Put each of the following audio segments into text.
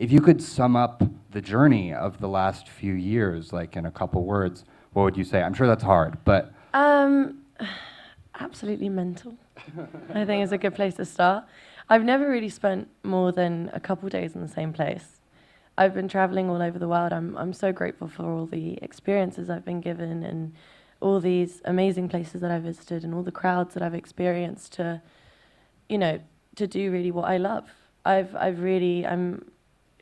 If you could sum up the journey of the last few years, like in a couple words, what would you say? I'm sure that's hard, but... Absolutely mental, I think is a good place to start. I've never really spent more than a couple days in the same place. I've been traveling all over the world. I'm so grateful for all the experiences I've been given and all these amazing places that I've visited and all the crowds that I've experienced to, you know, to do really what I love. I'm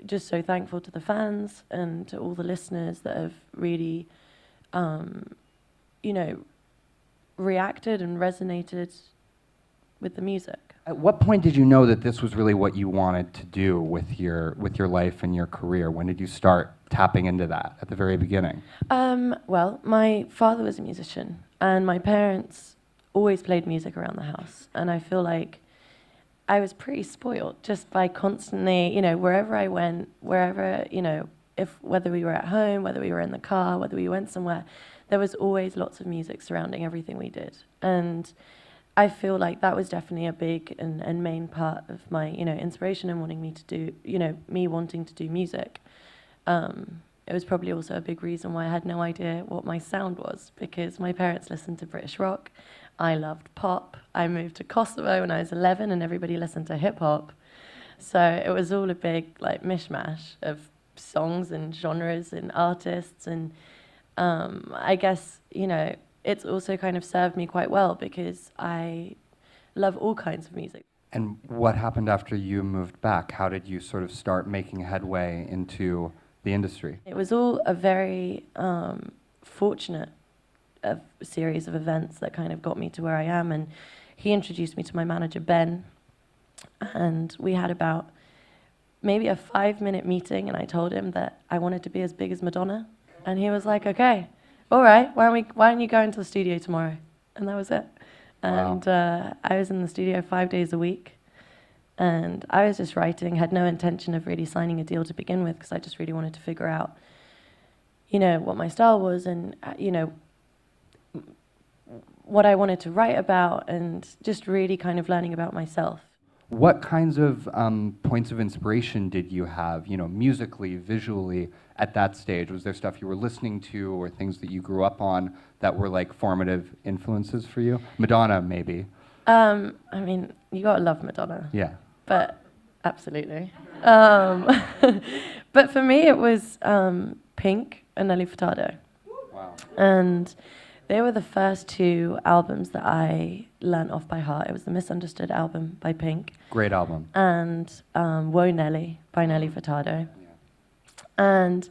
just so thankful to the fans and to all the listeners that have really, you know, reacted and resonated with the music. At what point did you know that this was really what you wanted to do with your life and your career? When did you start tapping into that? At the very beginning? Well, my father was a musician, and my parents always played music around the house, and I feel like I was pretty spoiled just by constantly, you know, wherever I went, wherever, you know, whether we were at home, whether we were in the car, whether we went somewhere, there was always lots of music surrounding everything we did. And I feel like that was definitely a big and main part of my, you know, inspiration in wanting me to do, you know, me wanting to do music. It was probably also a big reason why I had no idea what my sound was, because my parents listened to British rock. I loved pop. I moved to Kosovo when I was 11 and everybody listened to hip hop. So it was all a big like mishmash of songs and genres and artists, and I guess, you know, it's also kind of served me quite well because I love all kinds of music. And what happened after you moved back? How did you sort of start making headway into the industry? It was all a very fortunate series of events that kind of got me to where I am, and he introduced me to my manager, Ben, and we had about maybe a 5-minute meeting, and I told him that I wanted to be as big as Madonna. And he was like, okay, all right, why don't you go into the studio tomorrow? And that was it. And wow. I was in the studio 5 days a week. And I was just writing, had no intention of really signing a deal to begin with, because I just really wanted to figure out, you know, what my style was and, you know, what I wanted to write about, and just really kind of learning about myself. What kinds of points of inspiration did you have, you know, musically, visually, at that stage? Was there stuff you were listening to or things that you grew up on that were like formative influences for you? Madonna, maybe. I mean, you gotta love Madonna. Yeah. But absolutely. But for me, it was Pink and Nelly Furtado. Wow. And they were the first 2 albums that I learnt off by heart. It was the Misunderstood album by Pink. Great album. And Whoa Nelly by Nelly Furtado. Yeah. And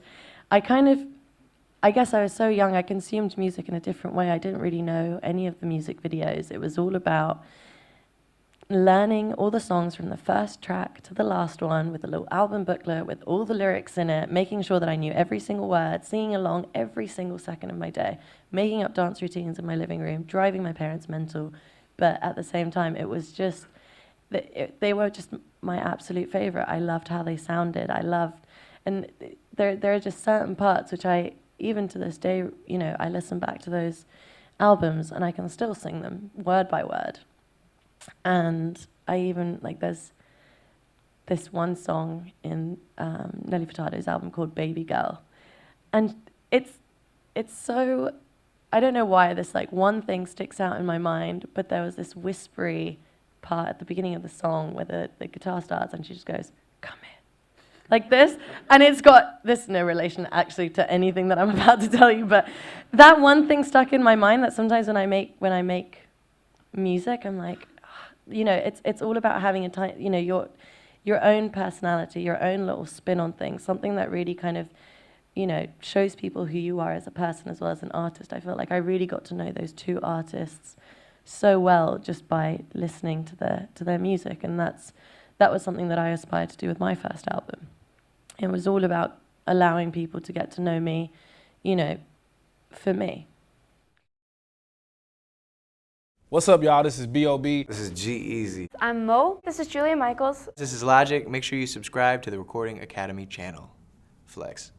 I guess I was so young, I consumed music in a different way. I didn't really know any of the music videos. It was all about learning all the songs from the first track to the last one with a little album booklet with all the lyrics in it, making sure that I knew every single word, singing along every single second of my day, making up dance routines in my living room, driving my parents mental. But at the same time, it was just, they were just my absolute favorite. I loved how they sounded. And there are just certain parts which I, even to this day, you know, I listen back to those albums and I can still sing them word by word. And I even, like, there's this one song in Nelly Furtado's album called Baby Girl. And it's so, I don't know why this, like, one thing sticks out in my mind, but there was this whispery part at the beginning of the song where the guitar starts and she just goes, come here. Like this, and it's got this no relation actually to anything that I'm about to tell you, but that one thing stuck in my mind that sometimes when I make music, I'm like, you know, it's all about having you know, your own personality, your own little spin on things, something that really kind of, you know, shows people who you are as a person as well as an artist. I felt like I really got to know those 2 artists so well just by listening to their music, and that was something that I aspired to do with my first album. It was all about allowing people to get to know me, you know, for me. What's up, y'all? This is B.O.B. This is G-Eazy. I'm Mo. This is Julia Michaels. This is Logic. Make sure you subscribe to the Recording Academy channel. Flex.